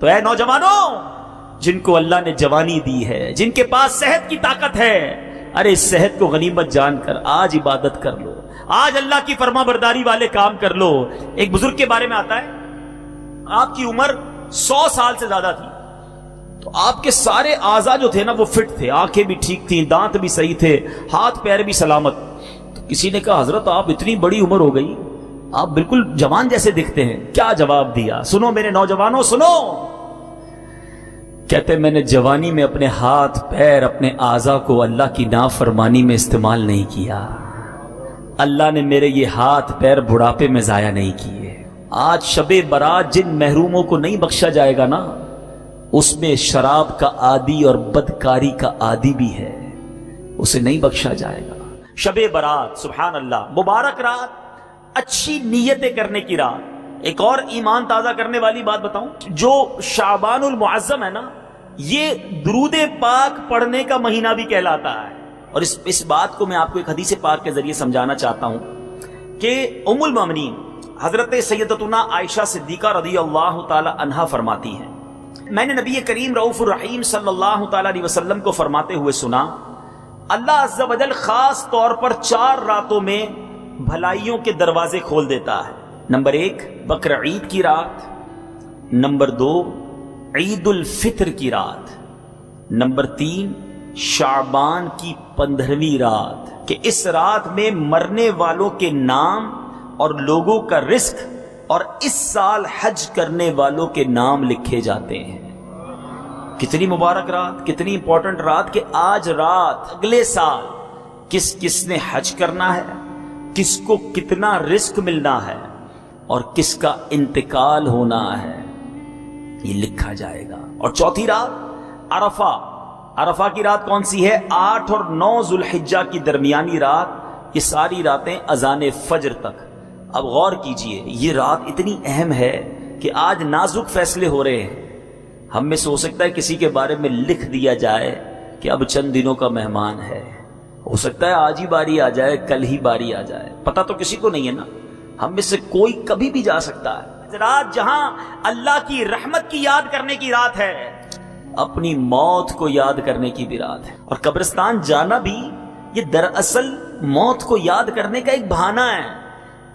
تو اے نوجوانوں جن کو اللہ نے جوانی دی ہے، جن کے پاس صحت کی طاقت ہے، ارے اس صحت کو غنیمت جان کر آج عبادت کر لو، آج اللہ کی فرما برداری والے کام کر لو۔ ایک بزرگ کے بارے میں آتا ہے، آپ کی عمر 100 سال سے زیادہ تھی، تو آپ کے سارے اعضاء جو تھے نا وہ فٹ تھے، آنکھیں بھی ٹھیک تھیں، دانت بھی صحیح تھے، ہاتھ پیر بھی سلامت۔ تو کسی نے کہا حضرت آپ اتنی بڑی عمر ہو گئی، آپ بالکل جوان جیسے دکھتے ہیں، کیا جواب دیا؟ سنو میرے نوجوانوں سنو، کہتے میں نے جوانی میں اپنے ہاتھ پیر اپنے اعضاء کو اللہ کی نافرمانی میں استعمال نہیں کیا، اللہ نے میرے یہ ہاتھ پیر بڑھاپے میں ضائع نہیں کیے۔ آج شب برات جن محروموں کو نہیں بخشا جائے گا نا، اس میں شراب کا عادی اور بدکاری کا عادی بھی ہے، اسے نہیں بخشا جائے گا۔ شب برات سبحان اللہ، مبارک رات، اچھی نیتیں کرنے کی رات۔ ایک اور ایمان تازہ کرنے والی بات بتاؤں، جو شعبان المعظم ہے نا، یہ درود پاک پڑھنے کا مہینہ بھی کہلاتا ہے۔ اور اس بات کو میں آپ کو ایک حدیث پاک کے ذریعے سمجھانا چاہتا ہوں کہ ام المومنین حضرت سیدتنا عائشہ صدیقہ رضی اللہ تعالی عنہا فرماتی ہیں، میں نے نبی کریم رؤوف الرحیم صلی اللہ تعالی علیہ وسلم کو فرماتے ہوئے سنا، اللہ عز و جل خاص طور پر 4 راتوں میں بھلائیوں کے دروازے کھول دیتا ہے۔ نمبر 1 بقر عید کی رات، نمبر 2 عید الفطر کی رات، نمبر 3 شعبان کی 15ویں رات، کہ اس رات میں مرنے والوں کے نام اور لوگوں کا رزق اور اس سال حج کرنے والوں کے نام لکھے جاتے ہیں۔ کتنی مبارک رات، کتنی امپورٹنٹ رات، کہ آج رات اگلے سال کس کس نے حج کرنا ہے، کس کو کتنا رزق ملنا ہے اور کس کا انتقال ہونا ہے، یہ لکھا جائے گا۔ اور چوتھی رات عرفہ، عرفہ کی رات کون سی ہے؟ 8 اور 9 ذوالحجہ کی درمیانی رات، یہ ساری راتیں اذان فجر تک۔ اب غور کیجئے، یہ رات اتنی اہم ہے کہ آج نازک فیصلے ہو رہے ہیں۔ ہم میں سے ہو سکتا ہے کسی کے بارے میں لکھ دیا جائے کہ اب چند دنوں کا مہمان ہے، ہو سکتا ہے آج ہی باری آ جائے، کل ہی باری آ جائے، پتہ تو کسی کو نہیں ہے نا، ہم میں سے کوئی کبھی بھی جا سکتا ہے۔ رات جہاں اللہ کی رحمت کی یاد کرنے کی رات ہے، اپنی موت کو یاد کرنے کی بھی رات ہے۔ اور قبرستان جانا بھی یہ دراصل موت کو یاد کرنے کا ایک بہانہ ہے،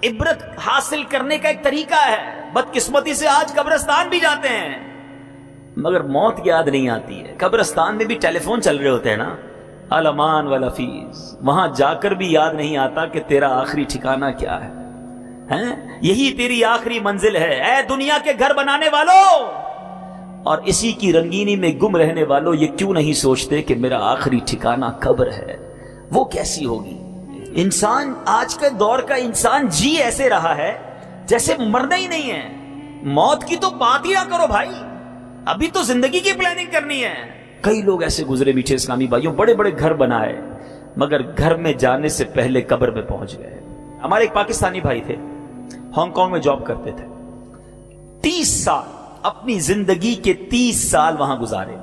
عبرت حاصل کرنے کا ایک طریقہ ہے۔ بدقسمتی سے آج قبرستان بھی جاتے ہیں مگر موت یاد نہیں آتی ہے۔ قبرستان میں بھی ٹیلی فون چل رہے ہوتے ہیں نا، الامان والافیز، وہاں جا کر بھی یاد نہیں آتا کہ تیرا آخری ٹھکانہ کیا ہے، یہی تیری آخری منزل ہے۔ اے دنیا کے گھر بنانے والوں اور اسی کی رنگینی میں گم رہنے والوں، یہ کیوں نہیں سوچتے کہ میرا آخری ٹھکانہ قبر ہے، وہ کیسی ہوگی؟ انسان آج کے دور کا انسان جی ایسے رہا ہے جیسے مرنا ہی نہیں ہے۔ موت کی تو بات ہی نہ کرو بھائی، ابھی تو زندگی کی پلاننگ کرنی ہے۔ کئی لوگ ایسے گزرے میٹھے اسلامی بھائیوں، بڑے بڑے گھر بنائے مگر گھر میں جانے سے پہلے قبر میں پہنچ گئے۔ ہمارے ایک پاکستانی بھائی تھے، ہانگ کانگ میں جاب کرتے تھے، 30 سال اپنی زندگی کے 30 سال وہاں گزارے۔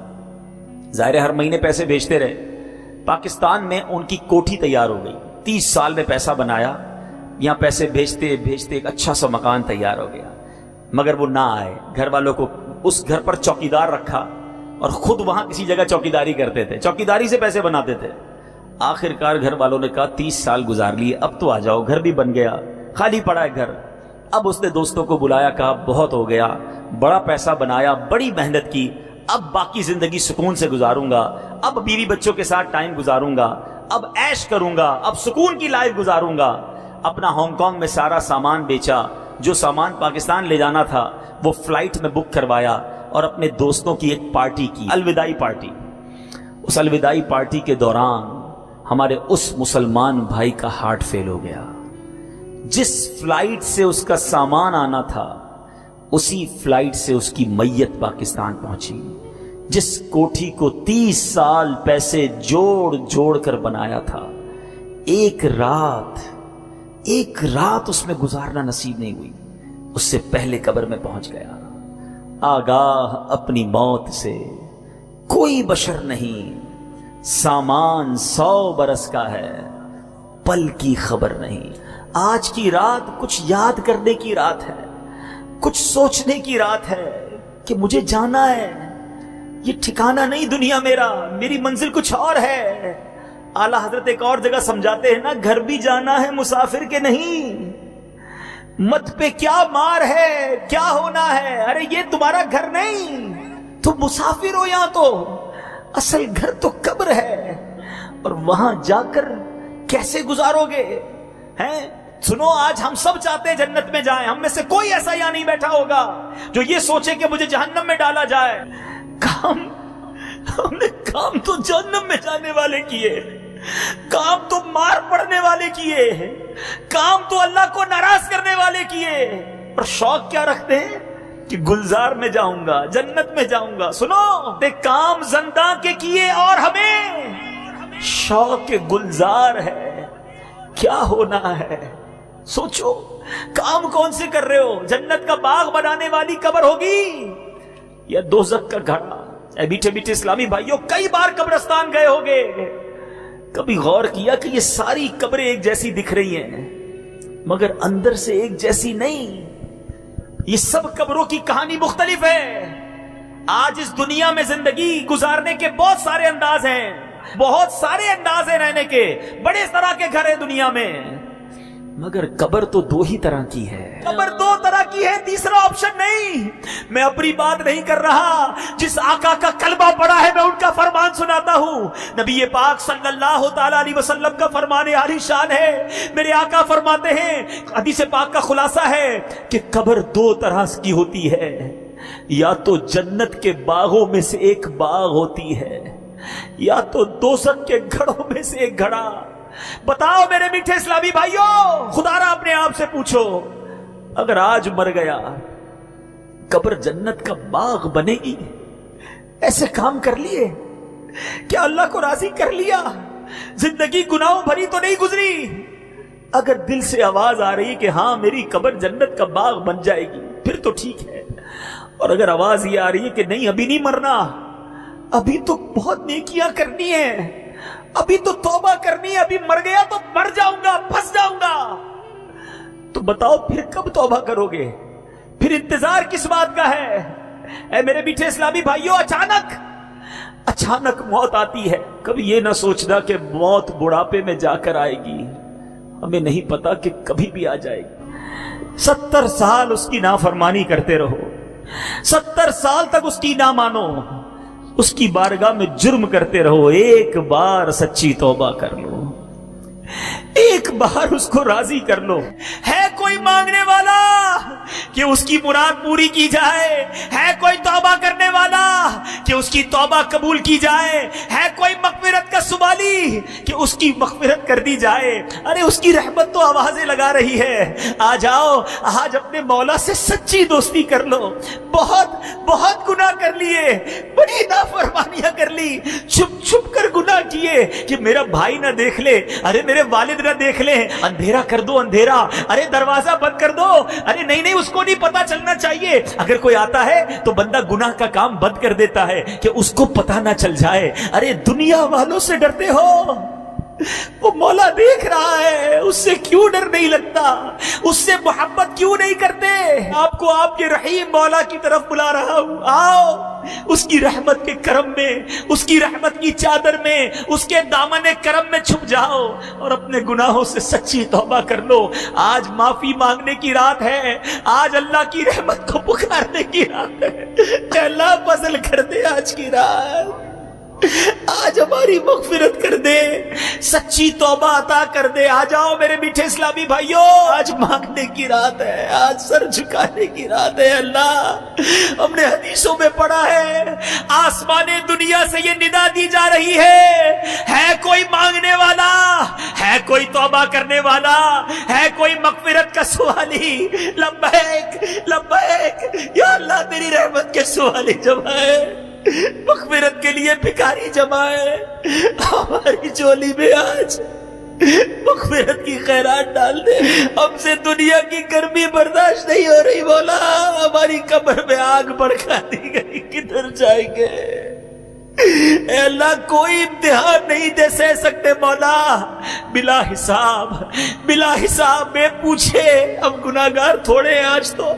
ظاہر ہر مہینے پیسے بھیجتے رہے، پاکستان میں ان کی کوٹھی تیار ہو گئی، 30 سال میں پیسہ بنایا، یہاں پیسے بھیجتے بھیجتے ایک اچھا سا مکان تیار ہو گیا، مگر وہ نہ آئے۔ گھر والوں کو اس گھر پر چوکیدار رکھا اور خود وہاں کسی جگہ چوکیداری کرتے تھے، چوکیداری سے پیسے بناتے تھے۔ آخر کار گھر والوں نے کہا 30 سال گزار لیے، اب تو آ جاؤ، گھر بھی بن گیا، خالی پڑا ہے گھر۔ اب اس نے دوستوں کو بلایا، کہا بہت ہو گیا، بڑا پیسہ بنایا، بڑی محنت کی، اب باقی زندگی سکون سے گزاروں گا، اب بیوی بچوں کے ساتھ ٹائم گزاروں گا، اب عیش کروں گا، اب سکون کی لائف گزاروں گا۔ اپنا ہانگ کانگ میں سارا سامان بیچا، جو سامان پاکستان لے جانا تھا وہ فلائٹ میں بک کروایا اور اپنے دوستوں کی ایک پارٹی کی، الوداعی پارٹی۔ اس الوداعی پارٹی کے دوران ہمارے اس مسلمان بھائی کا ہارٹ فیل ہو گیا۔ جس فلائٹ سے اس کا سامان آنا تھا اسی فلائٹ سے اس کی میت پاکستان پہنچی۔ جس کوٹھی کو 30 سال پیسے جوڑ جوڑ کر بنایا تھا، ایک رات اس میں گزارنا نصیب نہیں ہوئی، اس سے پہلے قبر میں پہنچ گیا۔ آگاہ اپنی موت سے کوئی بشر نہیں، سامان 100 برس کا ہے، پل کی خبر نہیں۔ آج کی رات کچھ یاد کرنے کی رات ہے، کچھ سوچنے کی رات ہے، کہ مجھے جانا ہے, یہ ٹھکانہ نہیں دنیا میرا, میری منزل کچھ اور ہے. اعلیٰ حضرت ایک اور جگہ سمجھاتے ہیں نا, گھر بھی جانا ہے مسافر کے نہیں, مت پہ کیا مار ہے, کیا ہونا ہے, ارے یہ تمہارا گھر نہیں, تم مسافر ہو یہاں, تو اصل گھر تو قبر ہے, اور وہاں جا کر کیسے گزارو گے ہیں. سنو, آج ہم سب چاہتے ہیں جنت میں جائیں, ہم میں سے کوئی ایسا یہاں نہیں بیٹھا ہوگا جو یہ سوچے کہ مجھے جہنم میں ڈالا جائے. ہم نے کام تو جہنم میں جانے والے کیے, کام تو مار پڑنے والے کیے, کام تو اللہ کو ناراض کرنے والے کیے, اور شوق کیا رکھتے ہیں کہ گلزار میں جاؤں گا, جنت میں جاؤں گا. سنو, کام زندہ کے کیے اور ہمیں شوق گلزار ہے, کیا ہونا ہے سوچو. کام کون سے کر رہے ہو, جنت کا باغ بنانے والی قبر ہوگی یا دوزخ کا گھڑا؟ اے میٹھے میٹھے اسلامی بھائیوں, کئی بار قبرستان گئے ہوگے, کبھی غور کیا کہ یہ ساری قبریں ایک جیسی دکھ رہی ہیں مگر اندر سے ایک جیسی نہیں. یہ سب قبروں کی کہانی مختلف ہے. آج اس دنیا میں زندگی گزارنے کے بہت سارے انداز ہیں, بہت سارے انداز ہیں رہنے کے, بڑے طرح کے گھر ہیں دنیا میں, مگر قبر تو دو ہی طرح کی ہے. قبر دو طرح کی ہے, تیسرا آپشن نہیں. میں اپنی بات نہیں کر رہا, جس آقا کا کلمہ پڑھا ہے میں ان کا فرمان سناتا ہوں. نبی پاک صلی اللہ تعالی علیہ وسلم کا فرمان عالی شان ہے. میرے آقا فرماتے ہیں, حدیث پاک کا خلاصہ ہے کہ قبر دو طرح کی ہوتی ہے, یا تو جنت کے باغوں میں سے ایک باغ ہوتی ہے, یا تو دوزخ کے گھڑوں میں سے ایک گھڑا. بتاؤ میرے میٹھے اسلامی بھائیوں, خدا را اپنے آپ سے پوچھو, اگر آج مر گیا قبر جنت کا باغ بنے گی؟ ایسے کام کر لیے, کیا اللہ کو راضی کر لیا, زندگی گناہوں بھری تو نہیں گزری. اگر دل سے آواز آ رہی کہ ہاں میری قبر جنت کا باغ بن جائے گی پھر تو ٹھیک ہے, اور اگر آواز یہ آ رہی ہے کہ نہیں ابھی نہیں مرنا, ابھی تو بہت نیکیاں کرنی ہیں, ابھی تو توبہ کرنی ہے, ابھی مر گیا تو مر جاؤں گا, پھنس جاؤں گا, تو بتاؤ پھر کب توبہ کرو گے, پھر انتظار کس بات کا ہے؟ اے میرے میٹھے اسلامی بھائیوں, اچانک موت آتی ہے. کبھی یہ نہ سوچنا کہ موت بڑھاپے میں جا کر آئے گی, ہمیں نہیں پتا کہ کبھی بھی آ جائے گی. 70 سال اس کی نافرمانی کرتے رہو, 70 سال تک اس کی نہ مانو, اس کی بارگاہ میں جرم کرتے رہو, ایک بار سچی توبہ کر لو, ایک بار اس کو راضی کر لو. ہے کوئی مانگنے والا کہ اس کی مراد پوری کی جائے, ہے کوئی توبہ کرنے والا کہ اس کی توبہ قبول کی جائے, ہے کوئی مغفرت کا سوالی کہ اس کی مغفرت کر دی جائے. ارے اس کی رحمت تو آوازیں لگا رہی ہے, آ جاؤ آج اپنے مولا سے سچی دوستی کر لو. بہت گناہ کر لیے, بڑی نافرمانیاں کر لی, چھپ چھپ کر گناہ کیے کہ میرا بھائی نہ دیکھ لے, ارے میرے والد نہ دیکھ لے, اندھیرا کر دو اندھیرا, ارے دروازہ بند کر دو, ارے نہیں اس کو نہیں پتا چلنا چاہیے. اگر کوئی آتا ہے تو بندہ گناہ کا کام بند کر دیتا ہے کہ اس کو پتا نہ چل جائے. ارے دنیا والوں سے ڈرتے ہو, وہ مولا دیکھ رہا ہے, اس سے کیوں ڈر نہیں لگتا, اس سے محبت کیوں نہیں کرتے؟ آپ کو آپ کے رحیم مولا کی طرف بلا رہا ہوں, آؤ اس کی رحمت کے کرم میں, اس کی رحمت کی چادر میں, اس کے دامن کرم میں چھپ جاؤ اور اپنے گناہوں سے سچی توبہ کر لو. آج معافی مانگنے کی رات ہے, آج اللہ کی رحمت کو پکارنے کی رات ہے. اللہ فضل کر دے آج کی رات, آج ہماری مغفرت کر دے, سچی توبہ عطا کر دے. آ جاؤ میرے میٹھے اسلامی بھائیوں, آج مانگنے کی رات ہے, آج سر جھکانے کی رات ہے. اللہ ہم نے حدیثوں میں پڑھا ہے, آسمان دنیا سے یہ ندا دی جا رہی ہے کوئی مانگنے والا, ہے کوئی توبہ کرنے والا, ہے کوئی مغفرت کا سوالی؟ لبیک لبیک, یا اللہ تیری رحمت کے سوالی جمع ہے, مغفرت کے لیے بھکاری جمع ہے. ہماری چولی میں آج مغفرت کی خیرات ڈال دے. ہم سے دنیا کی گرمی برداشت نہیں ہو رہی مولا, ہماری قبر میں آگ بھڑکا دی گئی, کدھر جائیں گے؟ اے اللہ کوئی امتحان نہیں دے سہ سکتے مولا, بلا حساب بے پوچھے. ہم گناہگار تھوڑے ہیں, آج تو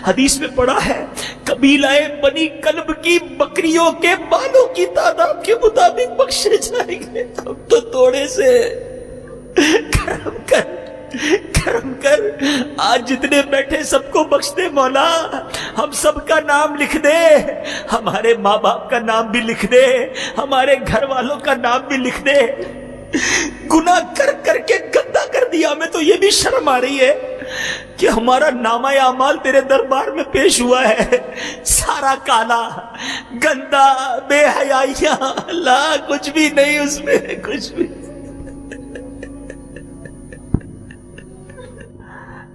حدیث میں پڑھا ہے قبیلہ بنی کلب کی بکریوں کے بالوں کی تعداد کے مطابق بخشے جائیں گے. ہم تو تھوڑے سے کرم کر آج جتنے بیٹھے سب کو بخش دے مولا. ہم سب کا نام لکھ دے, ہمارے ماں باپ کا نام بھی لکھ دے, ہمارے گھر والوں کا نام بھی لکھ دے. گناہ کر کر کے گندا کر دیا. ہمیں تو یہ بھی شرم آ رہی ہے کہ ہمارا نامہ اعمال تیرے دربار میں پیش ہوا ہے, سارا کالا گندا بے حیائیاں, اللہ کچھ بھی نہیں اس میں, کچھ بھی.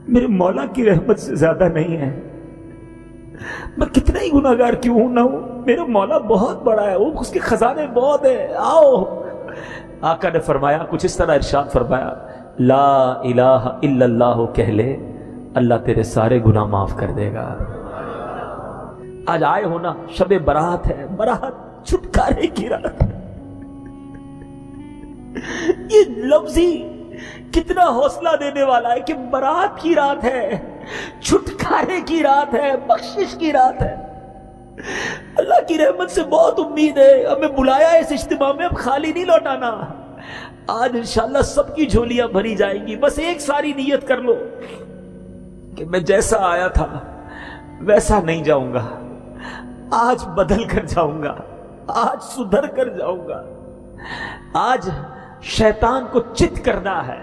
میرے مولا کی رحمت سے زیادہ نہیں ہے. میں کتنا ہی گناہگار کیوں نہ ہوں, میرا مولا بہت بڑا ہے, وہ اس کے خزانے بہت ہیں. آؤ. آقا نے فرمایا کچھ اس طرح ارشاد فرمایا لا الہ الا اللہ کہہ لے, اللہ تیرے سارے گناہ معاف کر دے گا. آج آئے ہو نا, شب برات ہے, برات چھٹکارے کی رات. یہ لفظ ہی کتنا حوصلہ دینے والا ہے کہ برات کی رات ہے, چھٹکارے کی رات ہے, بخشش کی رات ہے. اللہ کی رحمت سے بہت امید ہے. ہمیں بلایا ہے اس اجتماع میں, اب خالی نہیں لوٹانا. آج انشاءاللہ سب کی جھولیاں بھری جائیں گی. بس ایک ساری نیت کر لو کہ میں جیسا آیا تھا ویسا نہیں جاؤں گا, آج بدل کر جاؤں گا, آج سدھر کر جاؤں گا. آج شیطان کو چت کرنا ہے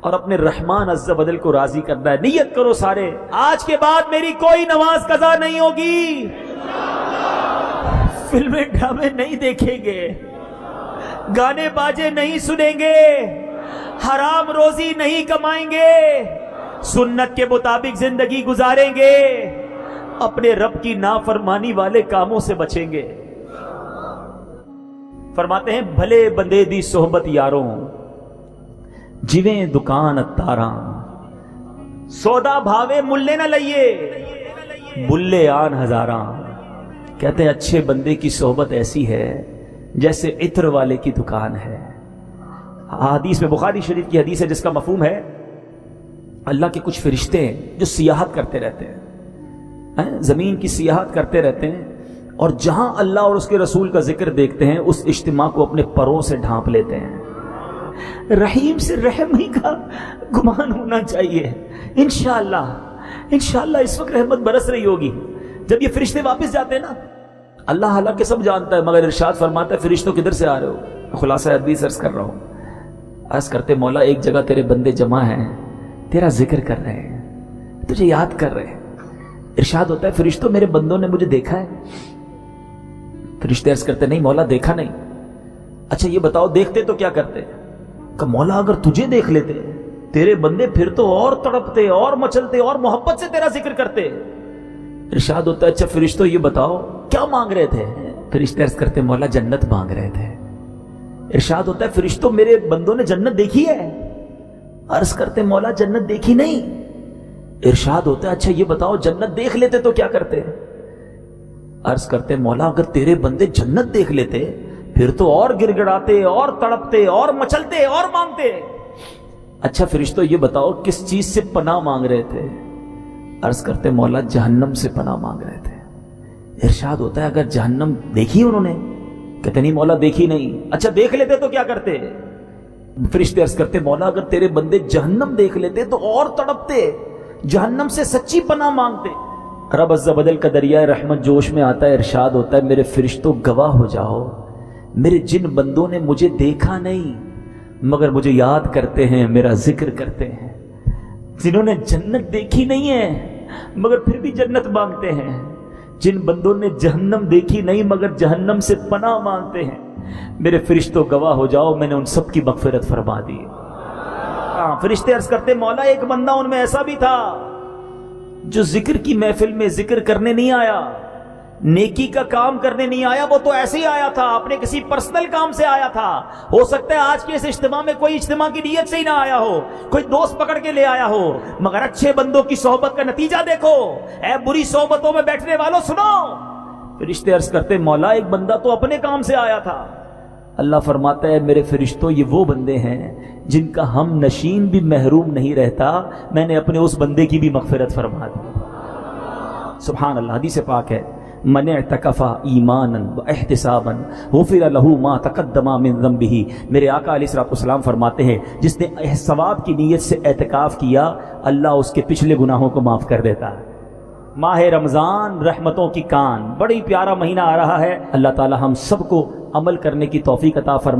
اور اپنے رحمان عز و جل کو راضی کرنا ہے. نیت کرو سارے, آج کے بعد میری کوئی نماز قضا نہیں ہوگی, فلمیں ڈرامے نہیں دیکھیں گے, گانے باجے نہیں سنیں گے, حرام روزی نہیں کمائیں گے, سنت کے مطابق زندگی گزاریں گے, اپنے رب کی نافرمانی والے کاموں سے بچیں گے. فرماتے ہیں بھلے بندے دی صحبت یاروں, جویں دکان اتاراں, سودا بھاوے ملے نہ لئیے, بلے آن ہزاراں. کہتے ہیں اچھے بندے کی صحبت ایسی ہے جیسے عطر والے کی دکان ہے. حدیث میں, بخاری شریف کی حدیث ہے جس کا مفہوم ہے اللہ کے کچھ فرشتے ہیں جو سیاحت کرتے رہتے ہیں, زمین کی سیاحت کرتے رہتے ہیں, اور جہاں اللہ اور اس کے رسول کا ذکر دیکھتے ہیں اس اجتماع کو اپنے پروں سے ڈھانپ لیتے ہیں. رحیم سے رحم ہی کا گمان ہونا چاہیے. انشاءاللہ اس وقت رحمت برس رہی ہوگی. جب یہ فرشتے واپس جاتے ہیں نا, اللہ حالانکہ سب جانتا ہے, مگر ارشاد فرماتا ہے فرشتوں کدھر سے آ رہے ہو؟ خلاصہ حدیث عرض کر رہا ہوں. عرض کرتے مولا ایک جگہ تیرے بندے جمع ہیں, تیرا ذکر کر رہے ہیں, تجھے یاد کر رہے ہیں. ارشاد ہوتا ہے فرشتوں میرے بندوں نے مجھے دیکھا ہے؟ فرشتے عرض کرتے نہیں مولا دیکھا نہیں. اچھا یہ بتاؤ دیکھتے تو کیا کرتے؟ کہ مولا اگر تجھے دیکھ لیتے تیرے بندے پھر تو اور تڑپتے اور مچلتے اور محبت سے تیرا ذکر کرتے. ارشاد ہوتا ہے اچھا فرشتوں یہ بتاؤ کیا مانگ رہے تھے؟ فرشتے عرض کرتے مولا جنت مانگ رہے تھے. ارشاد ہوتا ہے فرشتوں میرے بندوں نے جنت دیکھی ہے؟ عرض کرتے مولا جنت دیکھی نہیں. ارشاد ہوتا ہے اچھا یہ بتاؤ جنت دیکھ لیتے تو کیا کرتے؟ عرض کرتے مولا اگر تیرے بندے جنت دیکھ لیتے پھر تو اور گر گڑاتے اور تڑپتے اور مچلتے اور مانگتے. اچھا فرشتوں یہ بتاؤ کس چیز سے پناہ مانگ رہے تھے؟ عرض کرتے مولا جہنم سے پناہ مانگ رہے تھے. ارشاد ہوتا ہے اگر جہنم دیکھی انہوں نے؟ کہتے نہیں مولا دیکھی نہیں. اچھا دیکھ لیتے تو کیا کرتے؟ فرشتے عرض کرتے مولا اگر تیرے بندے جہنم دیکھ لیتے تو اور تڑپتے, جہنم سے سچی پناہ مانگتے. رب عز و جل کا دریائے رحمت جوش میں آتا ہے. ارشاد ہوتا ہے میرے فرشتوں گواہ ہو جاؤ, میرے جن بندوں نے مجھے دیکھا نہیں مگر مجھے یاد کرتے ہیں, میرا ذکر کرتے ہیں, جنہوں نے جنت دیکھی نہیں ہے مگر پھر بھی جنت مانگتے ہیں, جن بندوں نے جہنم دیکھی نہیں مگر جہنم سے پناہ مانگتے ہیں, میرے فرشتوں گواہ ہو جاؤ میں نے ان سب کی مغفرت فرما دی. فرشتے عرض کرتے مولا ایک بندہ ان میں ایسا بھی تھا جو ذکر کی محفل میں ذکر کرنے نہیں آیا, نیکی کا کام کرنے نہیں آیا, وہ تو ایسے ہی آیا تھا, اپنے کسی پرسنل کام سے آیا تھا. ہو سکتا ہے آج کے اس اجتماع میں کوئی اجتماع کی نیت سے ہی نہ آیا ہو, کوئی دوست پکڑ کے لے آیا ہو, مگر اچھے بندوں کی صحبت کا نتیجہ دیکھو. اے بری صحبتوں میں بیٹھنے والوں سنو. فرشتے عرض کرتے مولا ایک بندہ تو اپنے کام سے آیا تھا. اللہ فرماتا ہے میرے فرشتوں یہ وہ بندے ہیں جن کا ہم نشین بھی محروم نہیں رہتا, میں نے اپنے اس بندے کی بھی مغفرت فرما دی. سبحان اللہ، حدیث پاک ہے، من اعتکف ایمانا واحتسابا غفر له ما تقدم من ذنبه۔ میرے آقا علیہ الصلوۃ والسلام فرماتے ہیں جس نے ثواب کی نیت سے اعتکاف کیا اللہ اس کے پچھلے گناہوں کو معاف کر دیتا ہے۔ ماہ رمضان رحمتوں کی کان، بڑی پیارا مہینہ آ رہا ہے، اللہ تعالی ہم سب کو عمل کرنے کی توفیق عطا فرمائے۔